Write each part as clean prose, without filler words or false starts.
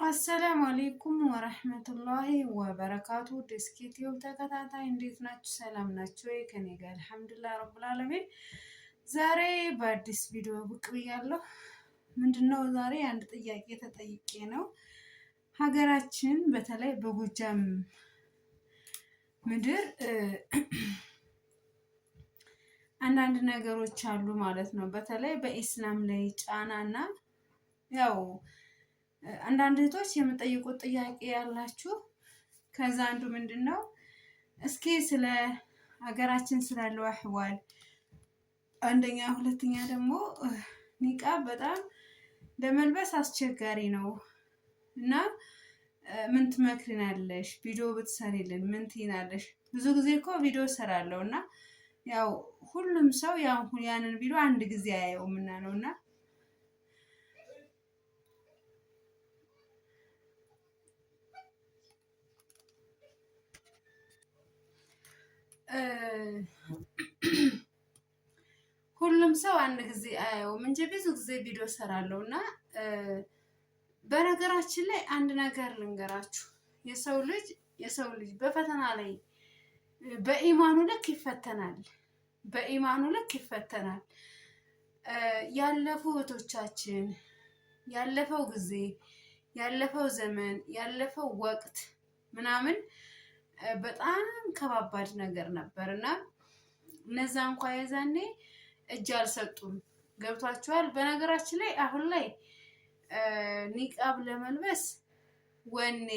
አሰላሙ አሌይኩም ወረህመቱላሂ ወበረካቱ። ዲስኪቲዩብ ተከታታይ እንዴት ናችሁ? ሰላም ናችሁ ወይ? ከኔ ጋር አልሐምዱሊላህ ረብል ዓለሚን። ዛሬ በአዲስ ቪዲዮ ብቅ ብያለሁ። ምንድነው ዛሬ አንድ ጥያቄ ተጠይቄ ነው። ሀገራችን በተለይ በጎጃም ምድር አንዳንድ ነገሮች አሉ ማለት ነው። በተለይ በኢስላም ላይ ጫናና ያው አንዳንድ እህቶች የምጠይቁት ጥያቄ ያላችሁ ከዛ አንዱ ምንድነው እስኪ ስለ ሀገራችን ስላለው አህዋል አንደኛ፣ ሁለተኛ ደግሞ ኒቃብ በጣም ለመልበስ አስቸጋሪ ነው እና ምን ትመክሪናለሽ? ቪዲዮ ብትሰሪልን ምን ትይናለሽ? ብዙ ጊዜ እኮ ቪዲዮ እሰራለሁ እና ያው ሁሉም ሰው ያንን ቪዲዮ አንድ ጊዜ አያየውም እና ነውና ሁሉም ሰው አንድ ጊዜ አያየውም እንጂ ብዙ ጊዜ ቪዲዮ እሰራለሁ እና በነገራችን ላይ አንድ ነገር ልንገራችሁ። የሰው ልጅ በፈተና ላይ በኢማኑ ልክ ይፈተናል። በኢማኑ ልክ ይፈተናል። ያለፉ እህቶቻችን ያለፈው ጊዜ ያለፈው ዘመን ያለፈው ወቅት ምናምን በጣም ከባባድ ነገር ነበር እና እነዛ እንኳ የዛኔ እጅ አልሰጡም። ገብቷቸዋል። በነገራችን ላይ አሁን ላይ ኒቃብ ለመልበስ ወኔ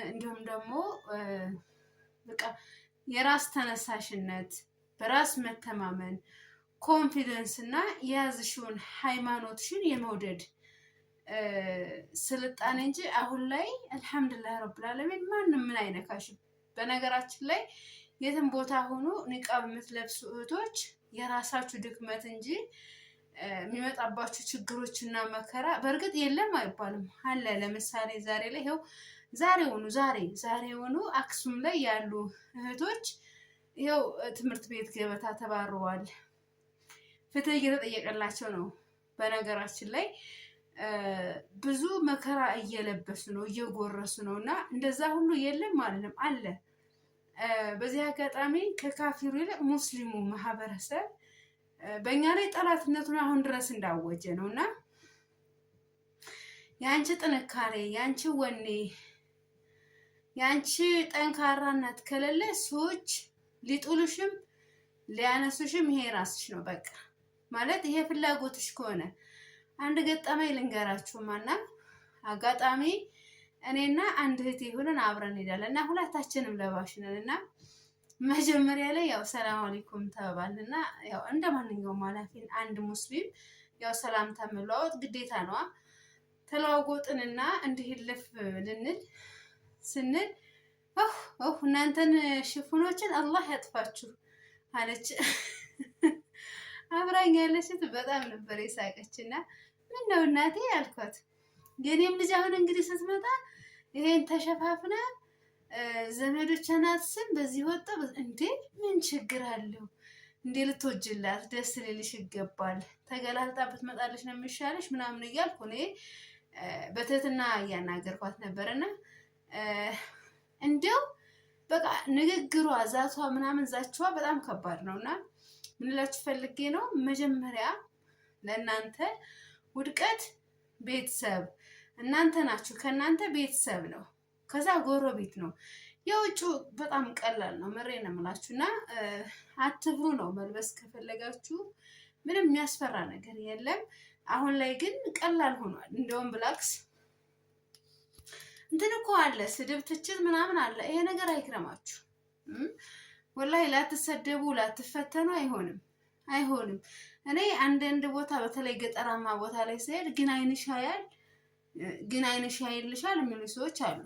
እንዲሁም ደግሞ በቃ የራስ ተነሳሽነት፣ በራስ መተማመን፣ ኮንፊደንስ እና የያዝሽውን ሃይማኖትሽን የመውደድ ስልጣኔ እንጂ አሁን ላይ አልሐምዱሊላህ ረብል ዓለሚን ማንም ምን አይነካሽም። በነገራችን ላይ የትም ቦታ ሆኖ ኒቃብ የምትለብሱ እህቶች የራሳችሁ ድክመት እንጂ የሚመጣባችሁ ችግሮች እና መከራ በእርግጥ የለም አይባልም፣ አለ። ለምሳሌ ዛሬ ላይ ይኸው ዛሬውኑ አክሱም ላይ ያሉ እህቶች ይኸው ትምህርት ቤት ገበታ ተባረዋል። ፍትህ እየተጠየቀላቸው ነው። በነገራችን ላይ ብዙ መከራ እየለበሱ ነው፣ እየጎረሱ ነው እና እንደዛ ሁሉ የለም ማለትም አለ። በዚህ አጋጣሚ ከካፊሩ ይልቅ ሙስሊሙ ማህበረሰብ በእኛ ላይ ጠላትነቱን አሁን ድረስ እንዳወጀ ነው እና የአንቺ ጥንካሬ፣ የአንቺ ወኔ፣ የአንቺ ጠንካራነት ከሌለ ሰዎች ሊጥሉሽም ሊያነሱሽም ይሄ ራስሽ ነው በቃ ማለት ይሄ ፍላጎትሽ ከሆነ አንድ ገጠመኝ ልንገራችሁማና አጋጣሚ እኔና አንድ እህቴ ሆነን አብረን ሄዳለን እና ሁለታችንም ለባሽ ነን እና መጀመሪያ ላይ ያው ሰላም አለይኩም ተባባልና ያው እንደ ማንኛውም አላፊን አንድ ሙስሊም ያው ሰላምታ መለዋወጥ ግዴታ ነው። ተለዋወጥንና እንዲህልፍ ልንል ስንል እናንተን ሽፉኖችን አላህ ያጥፋችሁ አለች። አብራኝ ያለችት በጣም ነበር የሳቀችና ምን ነው እናቴ ያልኳት፣ የኔም ልጅ አሁን እንግዲህ ስትመጣ ይሄን ተሸፋፍና ዘመዶቿን አትስም በዚህ ወጣ እንዴ ምን ችግር አለው እንዴ? ልትወጅላት ደስ ሊልሽ ይገባል። ተገላልጣ ብትመጣልሽ ነው የሚሻለሽ ምናምን እያልኩ እኔ በትህትና እያናገርኳት ነበርና እንዲያው በቃ ንግግሯ ዛቷ ምናምን ዛችዋ በጣም ከባድ ነውና ምን እላችሁ ፈልጌ ነው፣ መጀመሪያ ለእናንተ ውድቀት ቤተሰብ እናንተ ናችሁ። ከእናንተ ቤተሰብ ነው፣ ከዛ ጎረቤት ነው። የውጩ በጣም ቀላል ነው፣ ምሬ ነው የምላችሁ እና አትፍሩ ነው። መልበስ ከፈለጋችሁ ምንም የሚያስፈራ ነገር የለም። አሁን ላይ ግን ቀላል ሆኗል። እንደውም ብላክስ እንትን እኮ አለ፣ ስድብ ትችት ምናምን አለ። ይሄ ነገር አይክረማችሁ። ወላሂ ላትሰደቡ ላትፈተኑ አይሆንም። እኔ አንዳንድ ቦታ በተለይ ገጠራማ ቦታ ላይ ስሄድ ግን አይንሽ ያይልሻል የሚሉ ሰዎች አሉ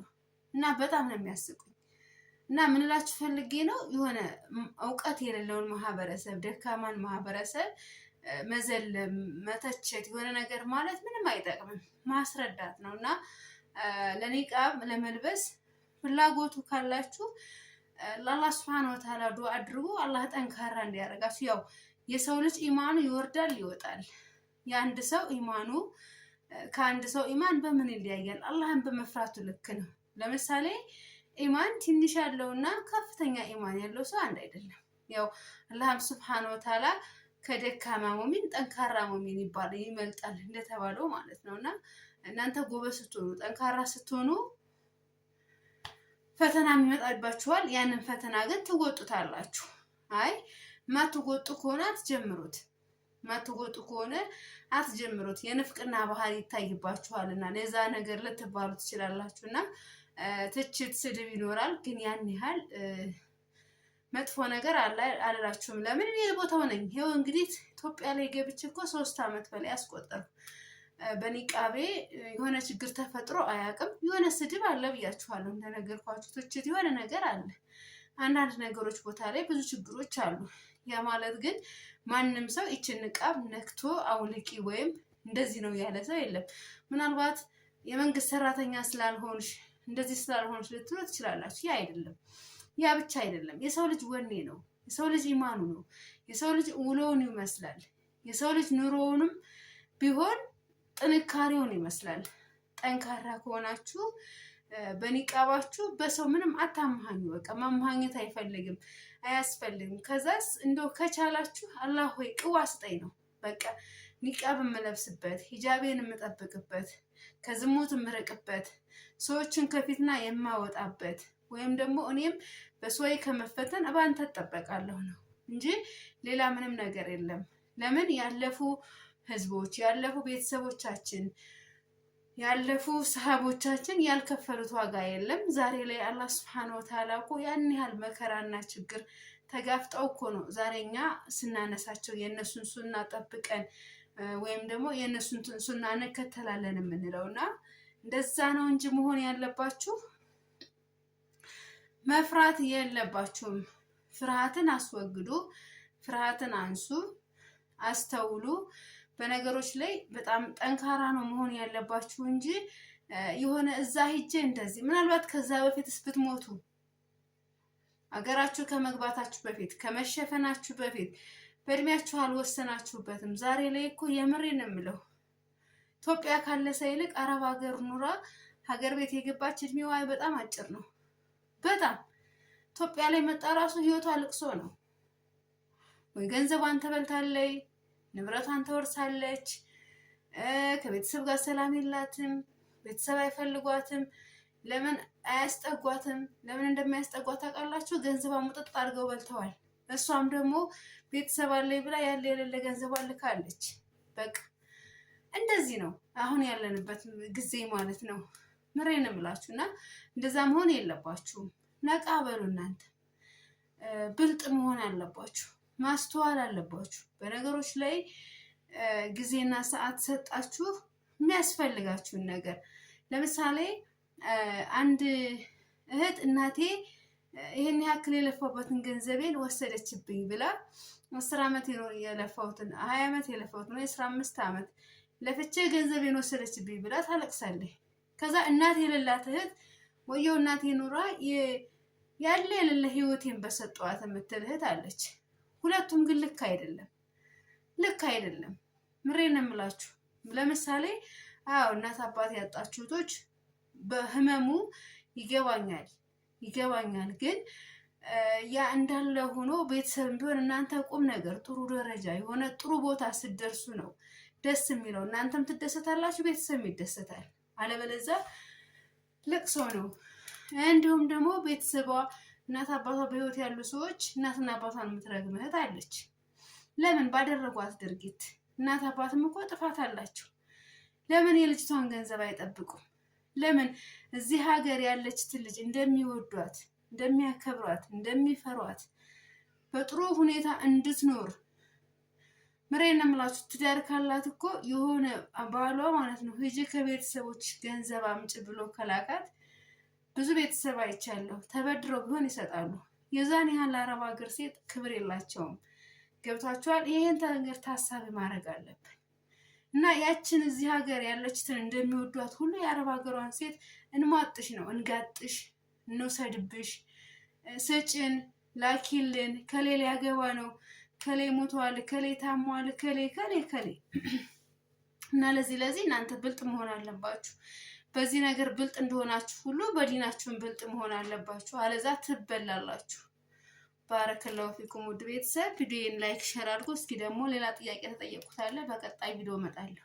እና በጣም ነው የሚያስቁኝ። እና ምን እላችሁ ፈልጌ ነው የሆነ እውቀት የሌለውን ማህበረሰብ፣ ደካማን ማህበረሰብ መዘለም፣ መተቸት፣ የሆነ ነገር ማለት ምንም አይጠቅምም። ማስረዳት ነው እና ለኒቃብ ለመልበስ ፍላጎቱ ካላችሁ ለአላህ ሱብሓነሁ ወተዓላ ዱዓ አድርጉ። አላህ ጠንካራ እንዲያደርጋችሁ። ያው የሰው ልጅ ኢማኑ ይወርዳል ይወጣል። የአንድ ሰው ኢማኑ ከአንድ ሰው ኢማን በምን ይለያያል? አላህን በመፍራቱ ልክ ነው። ለምሳሌ ኢማን ትንሽ ያለውና ከፍተኛ ኢማን ያለው ሰው አንድ አይደለም። ያው አላህም ሱብሃነሁ ወተዓላ ከደካማ ሙሚን ጠንካራ ሙሚን ይመልጣል እንደተባለው ማለት ነውና እናንተ ጎበዝ ስትሆኑ ጠንካራ ስትሆኑ ፈተና ይመጣባችኋል። ያንን ፈተና ግን ትወጡታላችሁ። አይ ማትወጡ ከሆነ አትጀምሩት። የንፍቅና ባህሪ ይታይባችኋልና ለዛ ነገር ልትባሉ ትችላላችሁና ትችት፣ ስድብ ይኖራል። ግን ያን ያህል መጥፎ ነገር አላላችሁም። ለምን እኔ ቦታው ነኝ። ይኸው እንግዲህ ኢትዮጵያ ላይ ገብቼ እኮ 3 ዓመት በላይ አስቆጠርኩ። በኒቃቤ የሆነ ችግር ተፈጥሮ አያውቅም። የሆነ ስድብ አለ ብያችኋለሁ። እንደነገርኳችሁ ትችት የሆነ ነገር አለ። አንዳንድ ነገሮች ቦታ ላይ ብዙ ችግሮች አሉ። ያ ማለት ግን ማንም ሰው ይችን ንቃብ ነክቶ አውልቂ ወይም እንደዚህ ነው ያለ ሰው የለም። ምናልባት የመንግስት ሰራተኛ ስላልሆንሽ እንደዚህ ስላልሆንሽ ልትሉ ትችላላችሁ። ያ አይደለም። ያ ብቻ አይደለም። የሰው ልጅ ወኔ ነው። የሰው ልጅ ኢማኑ ነው። የሰው ልጅ ውሎውን ይመስላል። የሰው ልጅ ኑሮውንም ቢሆን ጥንካሬውን ይመስላል። ጠንካራ ከሆናችሁ በኒቃባችሁ በሰው ምንም አታመሃኙ። በቃ ማመሃኘት አያስፈልግም። ከዛስ እንደው ከቻላችሁ አላህ ሆይ ቅዋ ስጠኝ ነው በቃ። ኒቃብ የምለብስበት፣ ሂጃቤን የምጠብቅበት፣ ከዝሙት የምርቅበት፣ ሰዎችን ከፊትና የማወጣበት ወይም ደግሞ እኔም በሰው ከመፈተን ባንተ እጠበቃለሁ ነው እንጂ ሌላ ምንም ነገር የለም። ለምን ያለፉ ህዝቦች፣ ያለፉ ቤተሰቦቻችን፣ ያለፉ ሰሃቦቻችን ያልከፈሉት ዋጋ የለም። ዛሬ ላይ አላህ ሱብሃነሁ ወተዓላ እኮ ያን ያህል መከራና ችግር ተጋፍጠው እኮ ነው ዛሬ እኛ ስናነሳቸው የእነሱን ሱና ጠብቀን ወይም ደግሞ የእነሱን ሱና እንከተላለን የምንለውና እንደዛ ነው እንጂ መሆን ያለባችሁ መፍራት የለባችሁም። ፍርሃትን አስወግዱ፣ ፍርሃትን አንሱ፣ አስተውሉ። በነገሮች ላይ በጣም ጠንካራ ነው መሆን ያለባችሁ እንጂ የሆነ እዛ ሂጄ እንደዚህ ምናልባት ከዛ በፊትስ ብትሞቱ አገራችሁ ከመግባታችሁ በፊት ከመሸፈናችሁ በፊት በእድሜያችሁ አልወሰናችሁበትም። ዛሬ ላይ እኮ የምሬን ነው የምለው ኢትዮጵያ ካለ ሰው ይልቅ አረብ ሀገር ኑራ ሀገር ቤት የገባች እድሜዋ በጣም አጭር ነው። በጣም ኢትዮጵያ ላይ መጣ ራሱ ህይወቷ ልቅሶ ነው። ወይ ገንዘቧን ተበልታለች፣ ንብረቷን ተወርሳለች፣ ከቤተሰብ ጋር ሰላም የላትም፣ ቤተሰብ አይፈልጓትም። ለምን አያስጠጓትም? ለምን እንደሚያስጠጓት ታውቃላችሁ? ገንዘቧን ሙጥጥ አድርገው በልተዋል። እሷም ደግሞ ቤተሰብ አለኝ ብላ ያለ የሌለ ገንዘቧን ልካለች። በቃ እንደዚህ ነው አሁን ያለንበት ጊዜ ማለት ነው። ምሬን እምላችሁና እንደዛ መሆን የለባችሁም። ነቃ በሉ እናንተ። ብልጥ መሆን አለባችሁ፣ ማስተዋል አለባችሁ። በነገሮች ላይ ጊዜና ሰዓት ሰጣችሁ የሚያስፈልጋችሁን ነገር። ለምሳሌ አንድ እህት እናቴ ይሄን ያክል የለፋበትን ገንዘቤን ወሰደችብኝ ብላ 10 ዓመት የለፋሁትን 20 ዓመት የለፋሁትን 15 ዓመት ለፍቼ ገንዘቤን ወሰደችብኝ ብላ ታለቅሳለች። ከዛ እናት የሌላት እህት ወየው እናቴ ኑራ ያለ የሌለ ህይወቴን በሰጠዋት የምትል እህት አለች። ሁለቱም ግን ልክ አይደለም። ምሬን የምላችሁ ለምሳሌ አዎ እናት አባት ያጣችሁ እህቶች በህመሙ ይገባኛል። ግን ያ እንዳለ ሆኖ ቤተሰብ ቢሆን እናንተ ቁም ነገር ጥሩ ደረጃ የሆነ ጥሩ ቦታ ስትደርሱ ነው ደስ የሚለው። እናንተም ትደሰታላችሁ፣ ቤተሰብ ይደሰታል። አለበለዚያ ልቅሶ ነው። እንዲሁም ደግሞ ቤተሰቧ እናት አባቷ በህይወት ያሉ ሰዎች እናትና አባቷን የምትረግም እህት አለች። ለምን? ባደረጓት ድርጊት። እናት አባትም እኮ ጥፋት አላቸው። ለምን የልጅቷን ገንዘብ አይጠብቁም? ለምን እዚህ ሀገር ያለችትን ልጅ እንደሚወዷት፣ እንደሚያከብሯት፣ እንደሚፈሯት በጥሩ ሁኔታ እንድትኖር ምሬን ነው የምላችሁ። ትዳር ካላት እኮ የሆነ ባሏ ማለት ነው ሂጂ ከቤተሰቦች ገንዘብ አምጭ ብሎ ከላካት ብዙ ቤተሰብ አይቻለሁ። ተበድረው ቢሆን ይሰጣሉ። የዛን ያህል አረብ ሀገር ሴት ክብር የላቸውም። ገብቷቸዋል። ይሄን ነገር ታሳቢ ማድረግ አለብን እና ያችን እዚህ ሀገር ያለችትን እንደሚወዷት ሁሉ የአረብ ሀገሯን ሴት እንሟጥሽ ነው፣ እንጋጥሽ፣ እንውሰድብሽ፣ ስጭን፣ ላኪልን፣ ከሌላ ያገባ ነው፣ ከሌ ሞቷል፣ ከሌ ታሟል፣ ከሌ እና ለዚህ እናንተ ብልጥ መሆን አለባችሁ። በዚህ ነገር ብልጥ እንደሆናችሁ ሁሉ በዲናችሁን ብልጥ መሆን አለባችሁ፣ አለዛ ትበላላችሁ። ባረከላሁ ፊኩም ውድ ቤተሰብ፣ ቪዲዮን ላይክ ሼር አድርጉ። እስኪ ደግሞ ሌላ ጥያቄ ተጠየቁታለ፣ በቀጣይ ቪዲዮ እመጣለሁ።